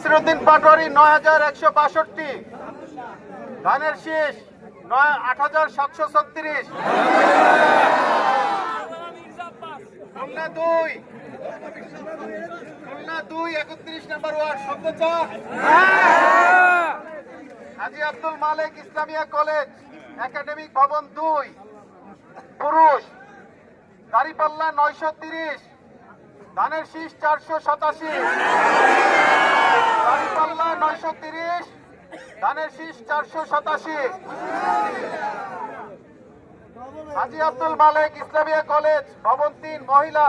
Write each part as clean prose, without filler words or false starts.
নাসিরউদ্দিন পাটোয়ারি ৯,১৬২। ধানের শীষ ৮,৭৩৬। খুলনা ২ ৩১ নম্বর ওয়ার্ড সত্যচা হাজী আব্দুল মালেক Islamia college academic ভবন ২ পুরুষ দাঁড়িপাল্লা ৯৩০। ধানের শীষ ৪৮৭। দাঁড়িপাল্লা ৯৩০। ধানের শীষ ৪৮৭। হাজী আব্দুল মালেক ইসলামিয়া কলেজ ভবন ৩ মহিলা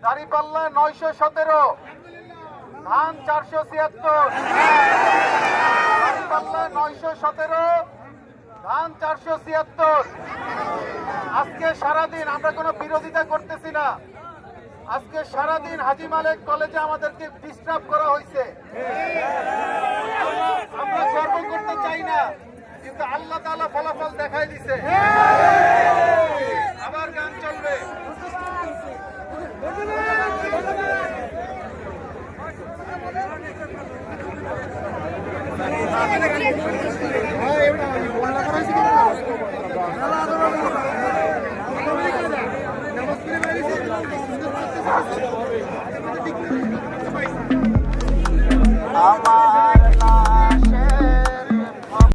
দাঁড়িপাল্লা ৯১৭। ধান ৪৭৬। দাঁড়িপাল্লা ৯১৭। ধান ৪৭৬। আজকে সারাদিন আমরা কোনো বিরোধিতা করতেছি না। আজকে সারাদিন হাজী মালেক কলেজে আমাদেরকে ডিস্টার্ব করা হয়েছে। আমরা গর্ব করতে চাই না, কিন্তু আল্লাহ তাআলা ফলাফল দেখাই দিছে। আবার গান চলবে। আমার